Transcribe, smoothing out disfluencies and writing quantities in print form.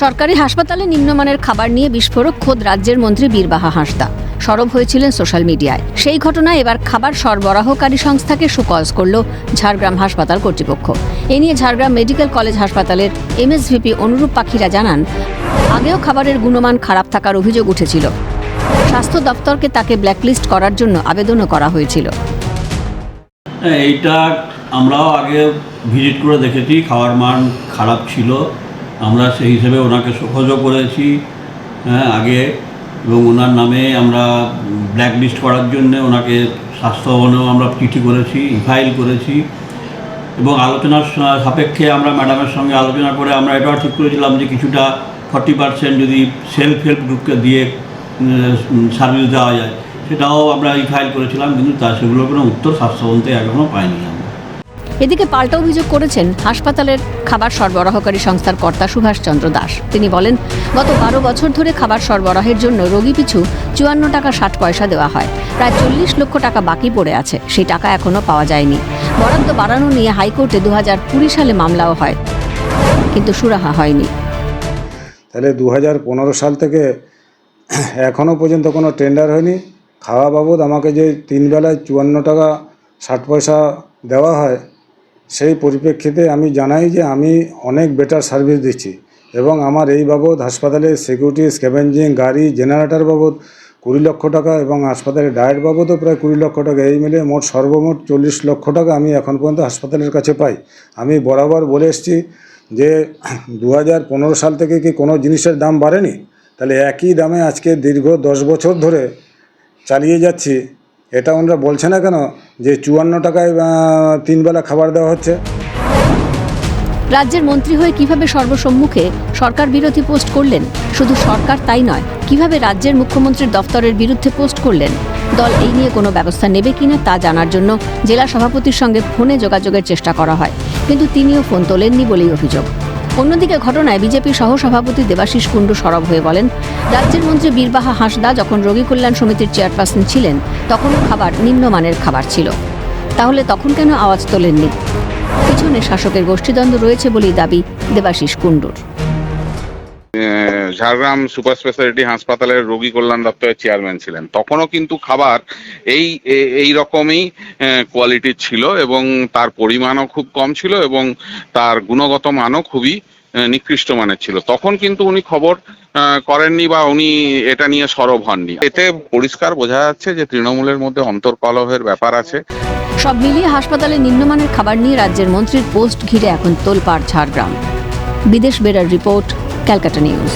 সরকারি হাসপাতালে নিম্নমানের খাবার নিয়ে বিস্ফোরক খোদ রাজ্যের মন্ত্রী বীরবাহা হাঁসদা সরব হয়েছিলেন সোশ্যাল মিডিয়ায়। সেই ঘটনায় এবার খাবার সরবরাহকারী সংস্থাকে শোকজ করল ঝাড়গ্রাম হাসপাতাল কর্তৃপক্ষ। এ নিয়ে ঝাড়গ্রাম মেডিকেল কলেজ হাসপাতালের এমএসভিপি অনুরূপ পাখিরা জানান, আগেও খাবারের গুণমান খারাপ থাকার অভিযোগ উঠেছিল। স্বাস্থ্য দপ্তরকে তাকে ব্ল্যাকলিস্ট করার জন্য আবেদনও করা হয়েছিল। এইটা আমরাও আগে ভিজিট করে দেখেছি, খাওয়ার মান খারাপ ছিল। আমরা সেই হিসেবে ওনাকে শোকজও করেছি আগে, এবং ওনার নামে আমরা ব্ল্যাকলিস্ট করার জন্য ওনাকে স্বাস্থ্য ভবনেও আমরা চিঠি করেছি, ফাইল করেছি, এবং আলোচনার সাপেক্ষে আমরা ম্যাডামের সঙ্গে আলোচনা করে আমরা এটাও ঠিক করেছিলাম যে কিছুটা 40% যদি সেলফ হেল্প গ্রুপকে দিয়ে সার্ভিস দেওয়া যায়, সেটাও আমরা ফাইল করেছিলাম, কিন্তু সেগুলোর কোনো উত্তর স্বাস্থ্য ভবন থেকে এখনও পাইনি আমরা। এদিকে পাল্টা অভিযোগ করেছেন হাসপাতালের খাবার সরবরাহকারী সংস্থার কর্তা সুভাষ চন্দ্র দাস। তিনি বলেন, গত 12 বছর ধরে খাবার সরবরাহের জন্য রোগী পিছু 54 টাকা 60 পয়সা দেওয়া হয়। প্রায় 40 লক্ষ টাকা বাকি পড়ে আছে, সেই টাকা এখনও পাওয়া যায়নি। বরাদ্দ বাড়ানো নিয়ে হাইকোর্টে 2020 সালে মামলাও হয়, কিন্তু সুরাহা হয়নি। তাহলে 2015 সাল থেকে এখনও পর্যন্ত কোনো টেন্ডার হয়নি। খাওয়া বাবদ আমাকে যে 3 বেলায় 54 টাকা 60 পয়সা দেওয়া হয়, সেই পরিপ্রেক্ষিতে আমি জানাই যে আমি অনেক বেটার সার্ভিস দিচ্ছি, এবং আমার এই বাবদ হাসপাতালে সিকিউরিটি, স্ক্যাভেঞ্জিং, গাড়ি, জেনারেটর বাবদ 20 লক্ষ টাকা, এবং হাসপাতালে ডায়েট বাবদও প্রায় 20 লক্ষ টাকা, এই মিলে মোট সর্বমোট 40 লক্ষ টাকা আমি এখন পর্যন্ত হাসপাতালের কাছে পাই। আমি বরাবর বলে এসেছি যে 2015 সাল থেকে কি কোনো জিনিসের দাম বাড়েনি? তাহলে একই দামে আজকে দীর্ঘ 10 বছর ধরে চালিয়ে যাচ্ছি। এটা ওনারা বলছে না কেন যে 54 টাকায় 3 বেলা খাবার দেওয়া হচ্ছে? রাজ্যের মন্ত্রী হয়ে কিভাবে সর্বসম্মুখে সরকার বিরোধী পোস্ট করলেন? শুধু সরকার তাই নয়, কিভাবে রাজ্যের মুখ্যমন্ত্রীর দফতরের বিরুদ্ধে পোস্ট করলেন? দল এই নিয়ে কোনো ব্যবস্থা নেবে কিনা তা জানার জন্য জেলা সভাপতির সঙ্গে ফোনে যোগাযোগের চেষ্টা করা হয়, কিন্তু তিনিও ফোন তোলেননি বলেই অভিযোগ। অন্যদিকে ঘটনায় বিজেপি সহসভাপতি দেবাশিস কুণ্ডু সরব হয়ে বলেন, রাজ্যের মন্ত্রী বীরবাহা হাঁসদা যখন রোগী কল্যাণ সমিতির চেয়ারপারসন ছিলেন, তখনও খাবার নিম্নমানের খাবার ছিল। তাহলে তখন কেন আওয়াজ তোলেননি? পিছনে শাসকের গোষ্ঠীদ্বন্দ্ব রয়েছে বলেই দাবি দেবাশিস কুণ্ডুর। ঝাড়গ্রাম সুপার স্পেশালিটি হাসপাতালের রোগী কল্যাণ দপ্তরের চেয়ারম্যান ছিলেন, তখনও কিন্তু খাবার এই রকমই কোয়ালিটির ছিল, এবং তার পরিমাণও খুব কম ছিল, এবং তার গুণগত মানও খুবই নিকৃষ্ট মানের ছিল। তখন কিন্তু উনি খবর করেননি বা উনি এটা নিয়ে সরব হননি। এতে পরিষ্কার বোঝা যাচ্ছে যে তৃণমূলের মধ্যে অন্তর্কলহের ব্যাপার আছে। সব মিলিয়ে হাসপাতালে নিম্নমানের খাবার নিয়ে রাজ্যের মন্ত্রীর পোস্ট ঘিরে এখন তোলপাড় ঝাড়গ্রাম। বিদেশ বেরার রিপোর্ট, ক্যালকাটা নিউজ।